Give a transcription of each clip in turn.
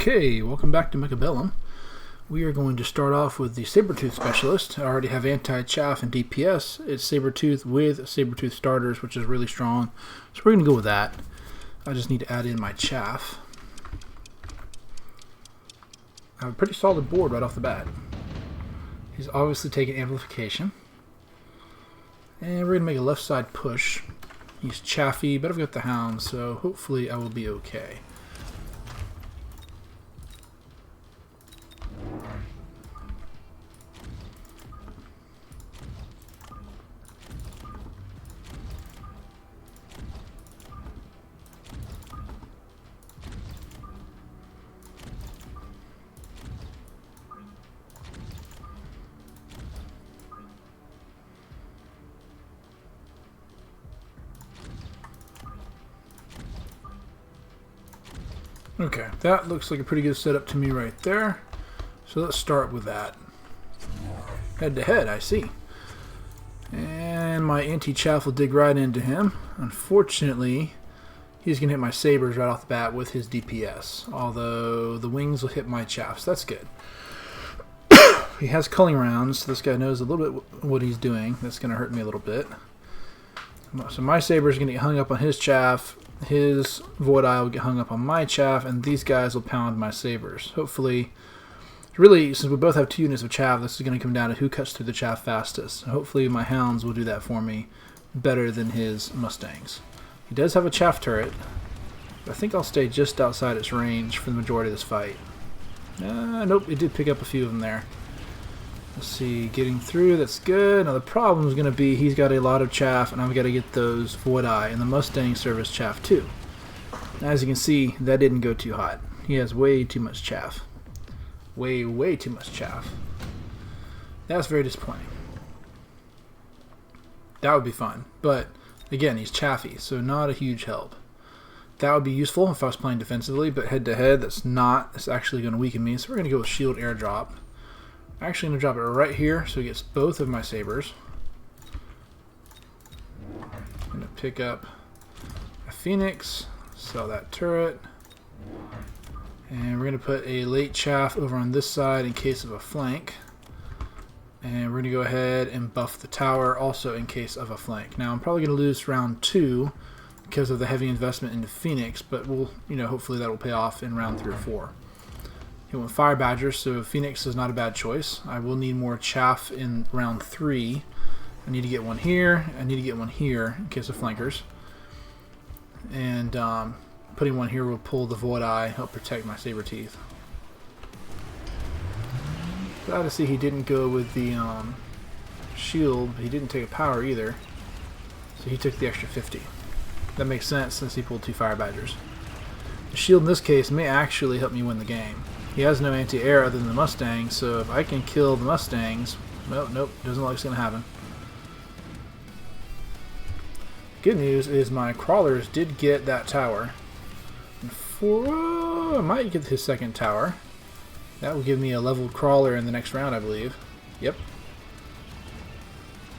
Okay, welcome back to Mechabellum. We are going to start off with the Sabertooth Specialist. I already have anti-chaff and DPS. It's Sabertooth with Sabertooth starters, which is really strong. So we're going to go with that. I just need to add in my chaff. I have a pretty solid board right off the bat. He's obviously taking amplification. And we're going to make a left side push. He's chaffy, but I've got the hound, so hopefully I will be okay. Okay, that looks like a pretty good setup to me right there. So let's start with that. Head to head, I see. And my anti-chaff will dig right into him. Unfortunately, he's going to hit my sabers right off the bat with his DPS. Although the wings will hit my chaff, so that's good. He has culling rounds, so this guy knows a little bit what he's doing. That's going to hurt me a little bit. So my saber is going to get hung up on his chaff. His Void Eye will get hung up on my chaff, and these guys will pound my sabers. Hopefully, really, since we both have 2 units of chaff, this is going to come down to who cuts through the chaff fastest. Hopefully my hounds will do that for me better than his mustangs. He does have a chaff turret, but I think I'll stay just outside its range for the majority of this fight. Nope, it did pick up a few of them there. Let's see, getting through, that's good. Now the problem is going to be he's got a lot of chaff, and I've got to get those Void Eye, and the Mustang serves chaff too. Now, as you can see, that didn't go too hot. He has way too much chaff. Way too much chaff. That's very disappointing. That would be fun, but again, he's chaffy, so not a huge help. That would be useful if I was playing defensively, but head to head, that's not. It's actually going to weaken me, so we're going to go with shield airdrop. I'm actually going to drop it right here so he gets both of my sabers. I'm going to pick up a Phoenix, sell that turret, and we're going to put a late chaff over on this side in case of a flank. And we're going to go ahead and buff the tower also in case of a flank. Now I'm probably going to lose round 2 because of the heavy investment into Phoenix, but we'll, hopefully that will pay off in round 3 or 4. He went Fire Badger, so Phoenix is not a bad choice. I will need more chaff in round 3. I need to get one here. I need to get one here in case of flankers. And putting one here will pull the Void Eye, help protect my saber teeth. Glad to see he didn't go with the shield. He didn't take a power either, so he took the extra 50. That makes sense since he pulled 2 Fire Badgers. The shield in this case may actually help me win the game. He has no anti-air other than the Mustang, so if I can kill the Mustangs... Nope, doesn't look like it's going to happen. Good news is my crawlers did get that tower. I might get his second tower. That will give me a leveled crawler in the next round, I believe. Yep.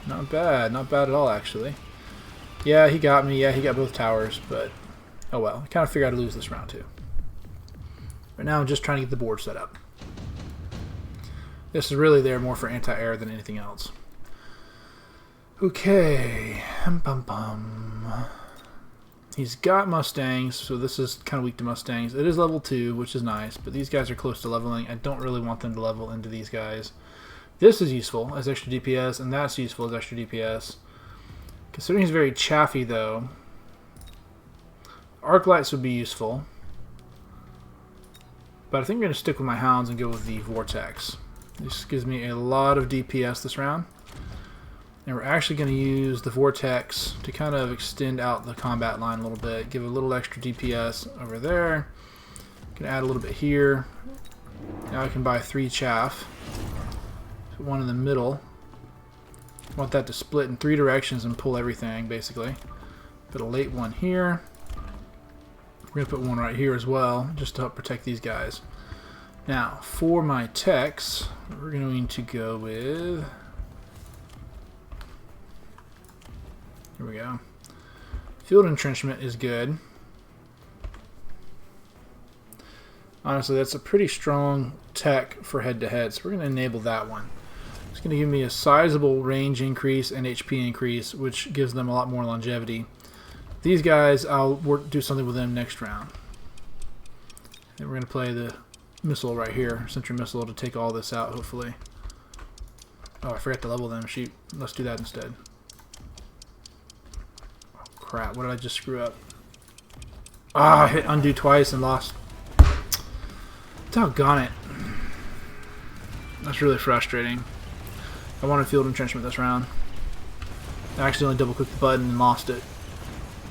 Not bad at all, actually. Yeah, he got me. Yeah, he got both towers, but oh well. I kind of figured I'd lose this round too. Right now I'm just trying to get the board set up. This is really there more for anti-air than anything else. Okay. He's got Mustangs, so this is kind of weak to Mustangs. It is level 2, which is nice, but these guys are close to leveling. I don't really want them to level into these guys. This is useful as extra DPS, and that's useful as extra DPS. Considering he's very chaffy, though, arc lights would be useful. But I think I'm going to stick with my hounds and go with the Vortex. This gives me a lot of DPS this round. And we're actually going to use the Vortex to kind of extend out the combat line a little bit. Give a little extra DPS over there. Can add a little bit here. Now I can buy 3 chaff. Put one in the middle. I want that to split in 3 directions and pull everything, basically. Put a late one here. We're going to put one right here as well, just to help protect these guys. Now, for my techs, we're going to go with... Here we go. Field entrenchment is good. Honestly, that's a pretty strong tech for head-to-head, so we're going to enable that one. It's going to give me a sizable range increase and HP increase, which gives them a lot more longevity. These guys, I'll do something with them next round. And we're going to play the missile right here, sentry missile, to take all this out, hopefully. Oh, I forgot to level them. Shoot, let's do that instead. Oh, crap, what did I just screw up? Ah, I hit undo twice and lost. Doggone it. That's really frustrating. I wanted field entrenchment this round. I accidentally double-clicked the button and lost it.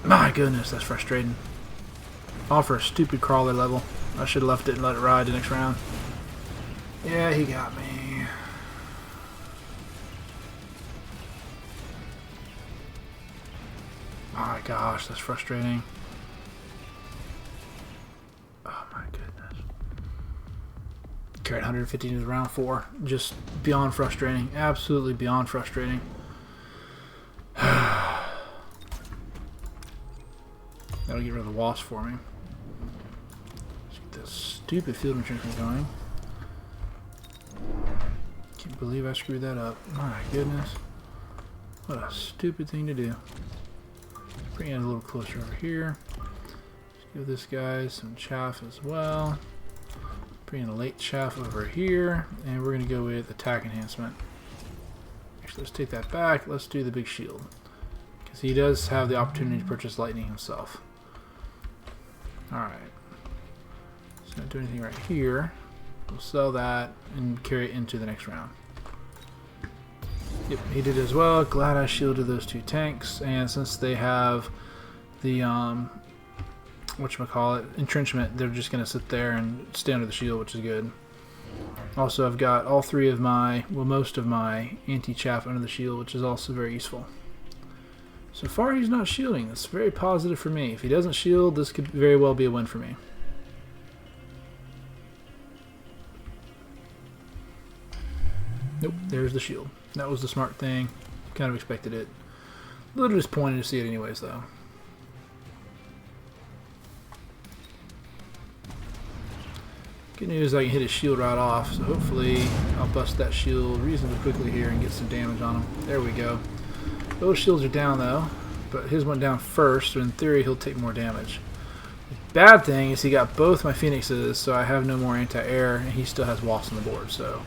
My goodness, that's frustrating. All for a stupid crawler level. I should have left it and let it ride the next round. Yeah, he got me. My gosh, that's frustrating. Oh my goodness. Carried 150 into round 4. Just beyond frustrating. Absolutely beyond frustrating. That'll get rid of the wasp for me. Let's get this stupid field entrenchment going. Can't believe I screwed that up. My goodness. What a stupid thing to do. Bring it a little closer over here. Let's give this guy some chaff as well. Bring in a late chaff over here. And we're going to go with attack enhancement. Actually, let's take that back. Let's do the big shield. Because he does have the opportunity to purchase lightning himself. Alright. So not do anything right here. We'll sell that and carry it into the next round. Yep, he did as well. Glad I shielded those 2 tanks. And since they have the whatchamacallit, entrenchment, they're just going to sit there and stay under the shield, which is good. Also, I've got all 3 of my, well, most of my anti-chaff under the shield, which is also very useful. So far, he's not shielding. That's very positive for me. If he doesn't shield, this could very well be a win for me. Nope, there's the shield. That was the smart thing. Kind of expected it. A little disappointed to see it anyways, though. Good news, I can hit his shield right off, so hopefully I'll bust that shield reasonably quickly here and get some damage on him. There we go. Those shields are down though, but his went down first, so in theory he'll take more damage. The bad thing is he got both my phoenixes, so I have no more anti-air, and he still has wasps on the board, so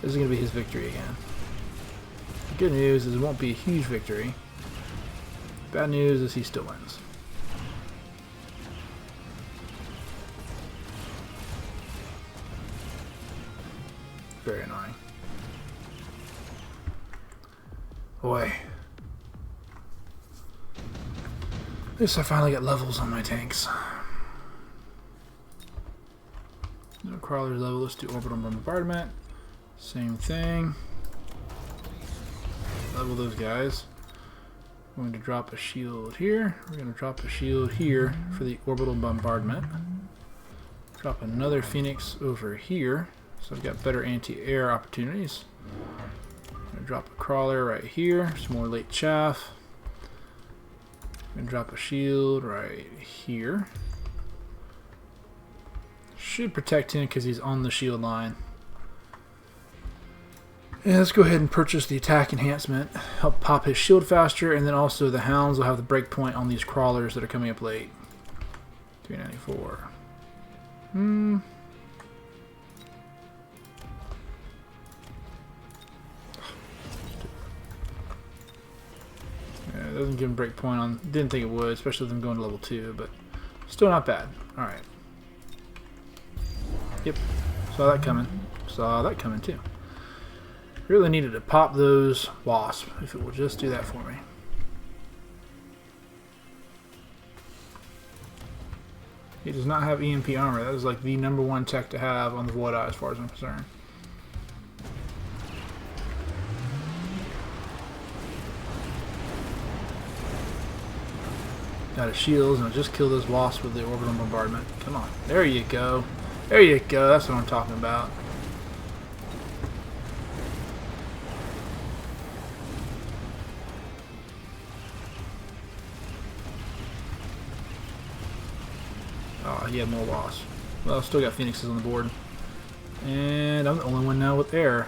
this is going to be his victory again. The good news is it won't be a huge victory. Bad news is he still wins. Very annoying. Boy. At least I finally got levels on my tanks. No crawlers level. Let's do orbital bombardment. Same thing. Level those guys. I'm going to drop a shield here. We're going to drop a shield here for the orbital bombardment. Drop another phoenix over here. So I've got better anti-air opportunities. I'm going to drop a crawler right here. Some more late chaff. I'm going to drop a shield right here. Should protect him because he's on the shield line. And let's go ahead and purchase the attack enhancement. Help pop his shield faster, and then also the hounds will have the breakpoint on these crawlers that are coming up late. 394. Yeah, it doesn't give him breakpoint on. Didn't think it would, especially with them going to level 2, but still not bad. Alright. Yep. Saw that coming. Saw that coming too. Really needed to pop those wasps, if it will just do that for me. He does not have EMP armor. That is like the #1 tech to have on the Void Eye as far as I'm concerned. Got his shields, and I'll just kill those wasps with the orbital bombardment. Come on. There you go. There you go. That's what I'm talking about. Oh, he had more wasps. Well, still got phoenixes on the board. And I'm the only one now with air.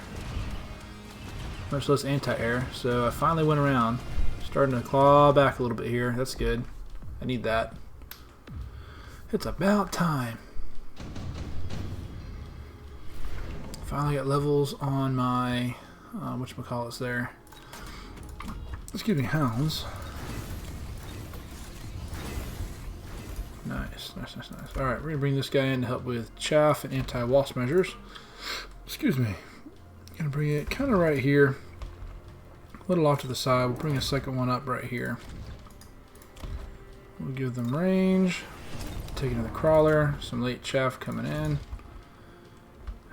Much less anti-air. So I finally went around. Starting to claw back a little bit here. That's good. I need that. It's about time. Finally got levels on my whatchamacallits there. Excuse me, hounds. Nice. Alright, we're gonna bring this guy in to help with chaff and anti-wasp measures. Excuse me. Gonna bring it kind of right here. A little off to the side. We'll bring a second one up right here. We'll give them range. Take another crawler. Some late chaff coming in.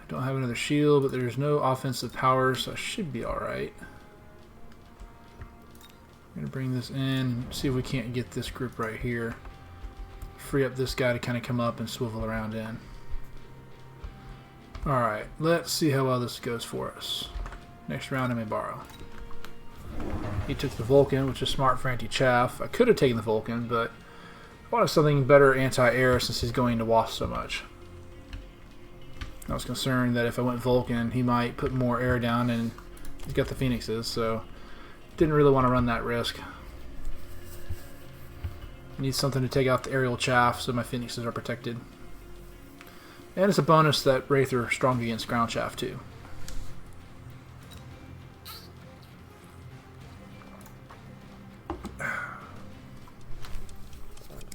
Don't have another shield, but there's no offensive power, so I should be alright. I'm going to bring this in, see if we can't get this group right here. Free up this guy to kind of come up and swivel around in. Alright, let's see how well this goes for us. Next round I may borrow. He took the Vulcan, which is smart for anti-chaff. I could have taken the Vulcan, but I wanted something better anti-air since he's going to wasp so much. I was concerned that if I went Vulcan, he might put more air down, and he's got the phoenixes, so didn't really want to run that risk. Need something to take out the aerial chaff so my phoenixes are protected. And it's a bonus that Wraith are strong against ground chaff too.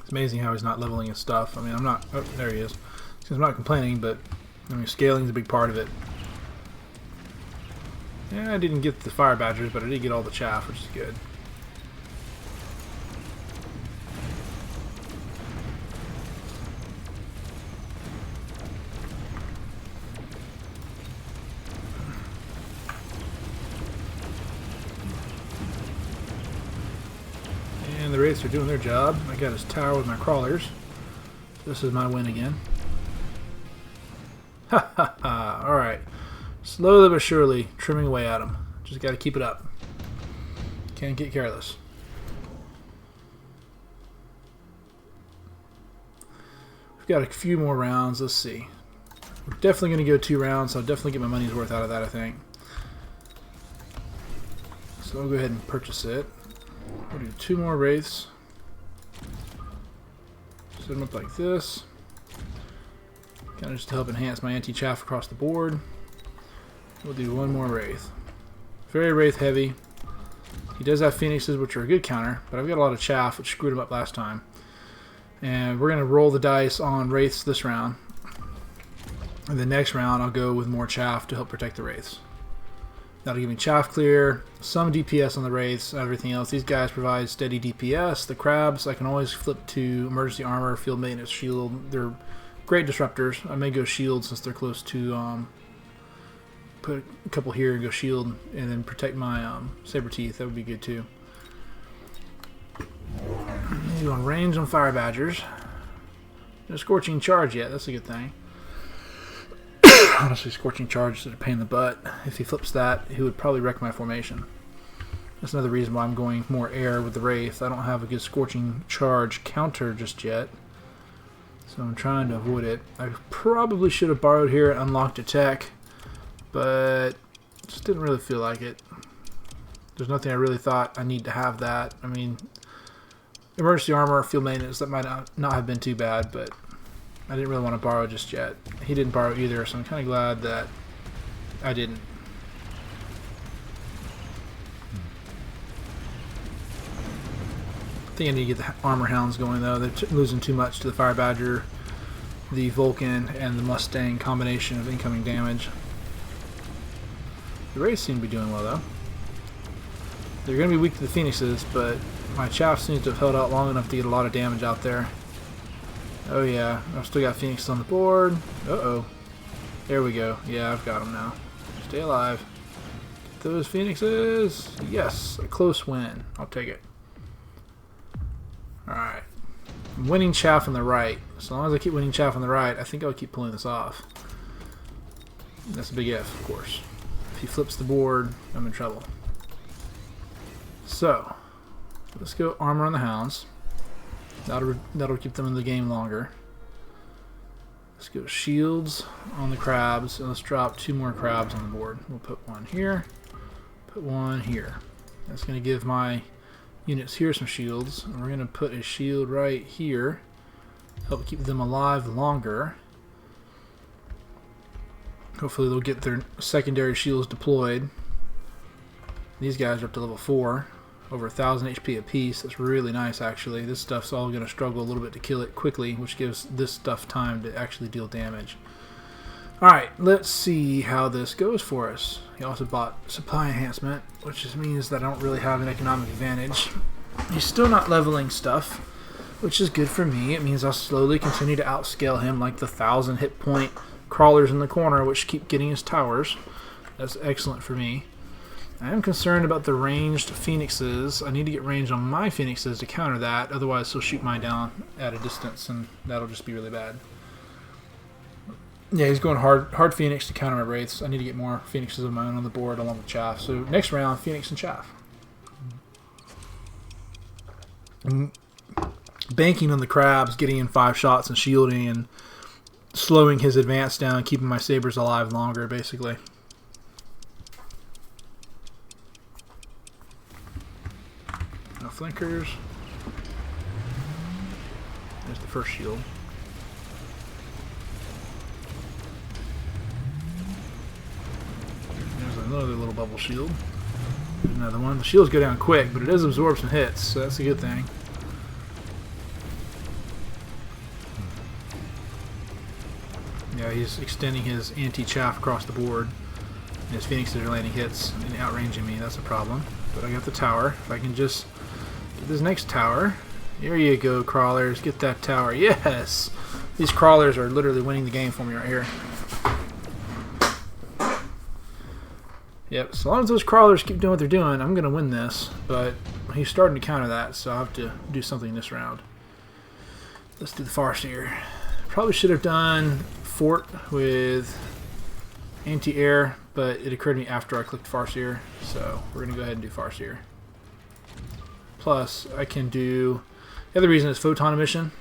It's amazing how he's not leveling his stuff. I mean, I'm not... Oh, there he is. I'm not complaining, but I mean, scaling is a big part of it. Yeah, I didn't get the fire badgers, but I did get all the chaff, which is good. And the Wraiths are doing their job. I got his tower with my crawlers. This is my win again. Ha ha ha. Alright. Slowly but surely trimming away at him. Just got to keep it up. Can't get careless. We've got a few more rounds. Let's see. We're definitely going to go 2 rounds, so I'll definitely get my money's worth out of that, I think. So I'll go ahead and purchase it. We'll do 2 more Wraiths. Set them up like this. Kind of just to help enhance my anti-chaff across the board. We'll do 1 more Wraith. Very Wraith heavy. He does have phoenixes, which are a good counter, but I've got a lot of chaff, which screwed him up last time. And we're going to roll the dice on Wraiths this round. And the next round, I'll go with more chaff to help protect the Wraiths. That'll give me chaff clear, some DPS on the Wraiths, everything else. These guys provide steady DPS. The crabs, I can always flip to emergency armor, field maintenance, shield. They're great disruptors. I may go shield since they're close to put a couple here and go shield and then protect my saber teeth. That would be good too. Maybe on range on fire badgers. No scorching charge yet. That's a good thing. Honestly, scorching charge is a pain in the butt. If he flips that, he would probably wreck my formation. That's another reason why I'm going more air with the Wraith. I don't have a good scorching charge counter just yet, so I'm trying to avoid it. I probably should have borrowed here and unlocked a tech, but just didn't really feel like it. There's nothing I really thought I need to have that. I mean, emergency armor, field maintenance, that might not have been too bad, but I didn't really want to borrow just yet. He didn't borrow either, so I'm kind of glad that I didn't. I think I need to get the armor hounds going though. They're losing too much to the fire badger, the Vulcan, and the Mustang combination of incoming damage. The Wraiths seem to be doing well though. They're going to be weak to the Phoenixes, but my chaff seems to have held out long enough to get a lot of damage out there. Oh yeah, I've still got Phoenix on the board. Uh-oh. There we go. Yeah, I've got them now. Stay alive. Get those Phoenixes. Yes, a close win. I'll take it. Alright. I'm winning chaff on the right. As long as I keep winning chaff on the right, I think I'll keep pulling this off. That's a big if, of course. If he flips the board, I'm in trouble. So, let's go armor on the hounds. That'll keep them in the game longer. Let's go shields on the crabs, and let's drop 2 more crabs on the board. We'll put one here, put one here. That's going to give my units here some shields, and we're going to put a shield right here, help keep them alive longer. Hopefully they'll get their secondary shields deployed. These guys are up to level 4, over 1,000 HP apiece. That's really nice, actually. This stuff's all going to struggle a little bit to kill it quickly, which gives this stuff time to actually deal damage. Alright, let's see how this goes for us. He also bought supply enhancement, which just means that I don't really have an economic advantage. He's still not leveling stuff, which is good for me. It means I'll slowly continue to outscale him, like the 1,000 hit point crawlers in the corner, which keep getting his towers. That's excellent for me. I am concerned about the ranged phoenixes. I need to get range on my phoenixes to counter that, otherwise he'll shoot mine down at a distance, and that'll just be really bad. Yeah, he's going hard phoenix to counter my wraiths. I need to get more phoenixes of my own on the board along with chaff. So next round, phoenix and chaff. I'm banking on the crabs, getting in 5 shots and shielding and slowing his advance down, keeping my sabers alive longer, basically. No flinkers. There's the first shield. There's another little bubble shield. There's another one. The shields go down quick, but it does absorb some hits, so that's a good thing. Yeah, he's extending his anti-chaff across the board. And his phoenixes are landing hits and outranging me. That's a problem. But I got the tower. If I can just get this next tower. Here you go, crawlers. Get that tower. Yes! These crawlers are literally winning the game for me right here. Yep, as long as those crawlers keep doing what they're doing, I'm going to win this. But he's starting to counter that, so I'll have to do something this round. Let's do the Farseer. Probably should have done Fort with anti-air, but it occurred to me after I clicked Farseer, so we're going to go ahead and do Farseer. Plus, I can do... The other reason is Photon Emission,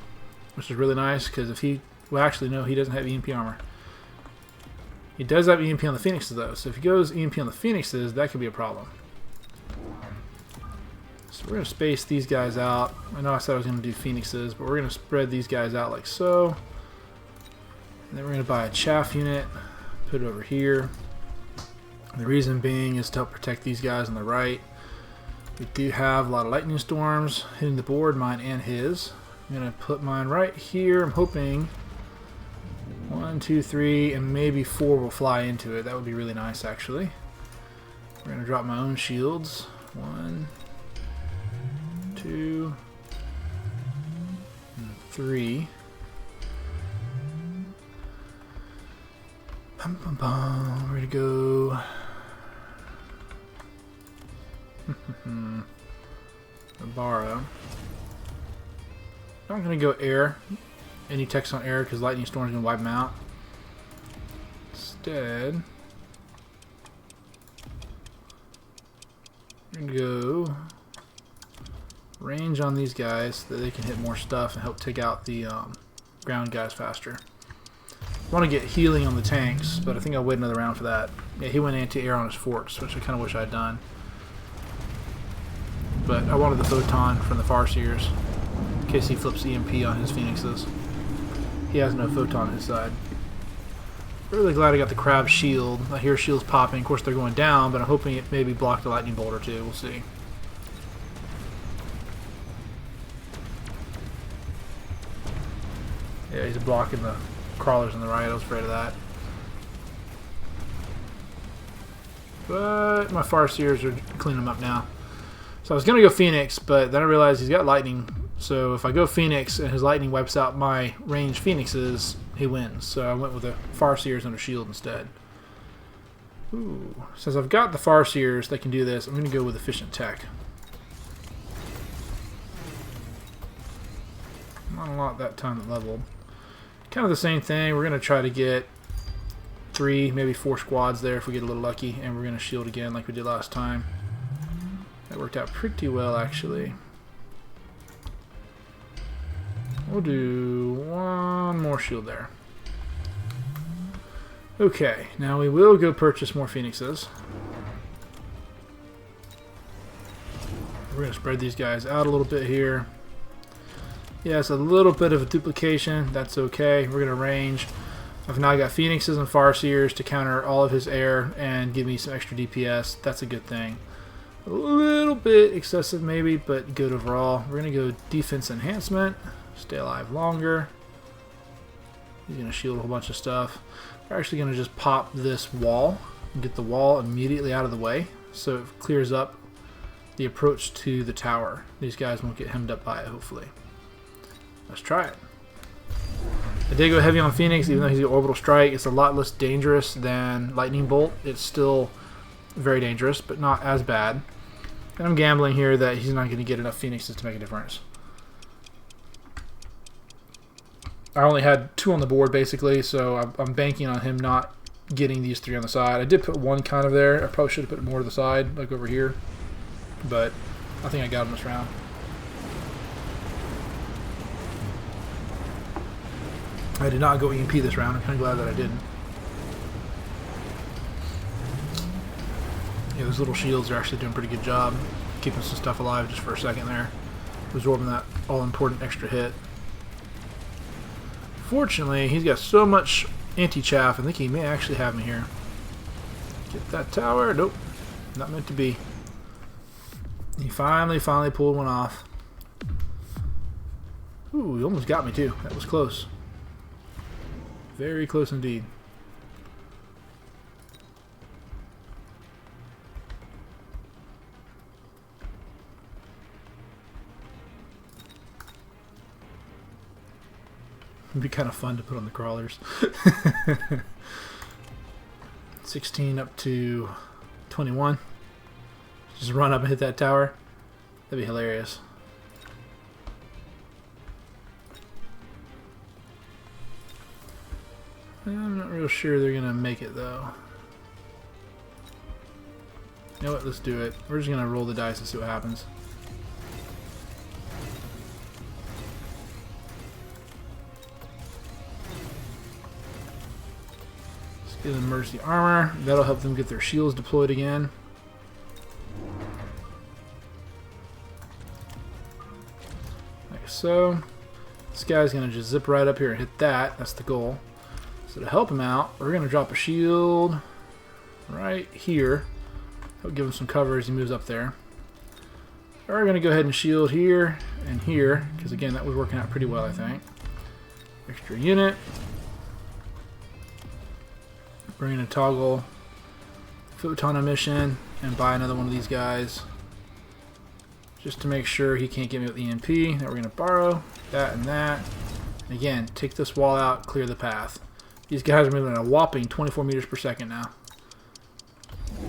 which is really nice, because if he... Well, actually, no, he doesn't have EMP armor. He does have EMP on the Phoenixes, though, so if he goes EMP on the Phoenixes, that could be a problem. So we're going to space these guys out. I know I said I was going to do Phoenixes, but we're going to spread these guys out like so. And then we're going to buy a chaff unit, put it over here. The reason being is to help protect these guys on the right. We do have a lot of lightning storms hitting the board, mine and his. I'm going to put mine right here. I'm hoping 1, 2, 3, and maybe 4 will fly into it. That would be really nice, actually. We're going to drop my own shields. 1, 2, and 3. Ready to go. Borrow. I'm going to go air. Any text on air because lightning storm is going to wipe them out. Instead, we're going to go range on these guys so that they can hit more stuff and help take out the ground guys faster. I want to get healing on the tanks, but I think I'll wait another round for that. Yeah, he went anti-air on his forts, which I kind of wish I had done. But I wanted the photon from the Farseers in case he flips EMP on his Phoenixes. He has no photon on his side. Really glad I got the crab shield. I hear shields popping. Of course, they're going down, but I'm hoping it maybe blocked a lightning bolt or two. We'll see. Yeah, he's blocking the crawlers on the right. I was afraid of that. But my Farseers are cleaning them up now. So I was going to go Phoenix, but then I realized he's got lightning. So if I go Phoenix and his lightning wipes out my ranged Phoenixes, he wins. So I went with the Farseers and a shield instead. Ooh. Since I've got the Farseers that can do this, I'm going to go with Efficient Tech. Not a lot that time that leveled. Kind of the same thing. We're going to try to get 3, maybe 4 squads there if we get a little lucky. And we're going to shield again like we did last time. That worked out pretty well, actually. We'll do 1 more shield there. Okay, now we will go purchase more phoenixes. We're going to spread these guys out a little bit here. Yeah, it's a little bit of a duplication. That's okay. We're going to range. I've now got phoenixes and farseers to counter all of his air and give me some extra DPS. That's a good thing. A little bit excessive maybe, but good overall. We're going to go defense enhancement. Stay alive longer. He's going to shield a whole bunch of stuff. We're actually going to just pop this wall and get the wall immediately out of the way so it clears up the approach to the tower. These guys won't get hemmed up by it, hopefully. Let's try it. I did go heavy on Phoenix, even though he's the orbital strike. It's a lot less dangerous than lightning bolt. It's still very dangerous, but not as bad. And I'm gambling here that he's not going to get enough Phoenixes to make a difference. I only had 2 on the board, basically, so I'm banking on him not getting these 3 on the side. I did put 1 kind of there. I probably should have put more to the side, like over here. But I think I got him this round. I did not go EMP this round. I'm kind of glad that I didn't. Yeah, those little shields are actually doing a pretty good job keeping some stuff alive just for a second there. Absorbing that all-important extra hit. Fortunately, he's got so much anti-chaff, I think he may actually have me here. Get that tower. Nope. Not meant to be. He finally pulled one off. Ooh, he almost got me too. That was close. Very close indeed. It'd be kind of fun to put on the crawlers. 16 up to 21. Just run up and hit that tower. That'd be hilarious. I'm not real sure they're gonna make it though. You know what? Let's do it. We're just gonna roll the dice and see what happens. Let's get them mercy armor. That'll help them get their shields deployed again. Like so. This guy's gonna just zip right up here and hit that. That's the goal. So to help him out, we're going to drop a shield right here. That'll give him some cover as he moves up there. We're going to go ahead and shield here and here, because again, that was working out pretty well, I think. Extra unit. We're going to toggle photon emission and buy another one of these guys, just to make sure he can't get me with EMP. Now we're going to borrow that and that. And again, take this wall out, clear the path. These guys are moving at a whopping 24 meters per second now.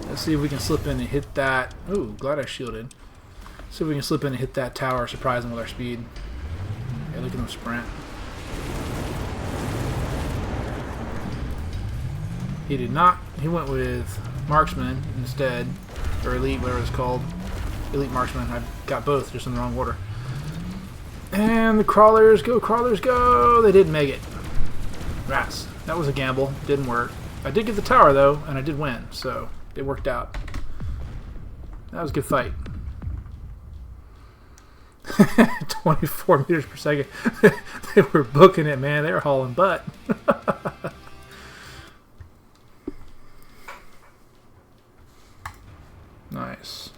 Let's see if we can slip in and hit that. Ooh, glad I shielded. See if we can slip in and hit that tower, surprise them with our speed. Yeah, look at them sprint. He did not. He went with marksman instead, or elite, whatever it's called. Elite marksman. I got both, just in the wrong order. And the crawlers go, crawlers go. They didn't make it. Rats. That was a gamble. Didn't work. I did get the tower, though, and I did win, so it worked out. That was a good fight. 24 meters per second. They were booking it, man. They were hauling butt. Nice.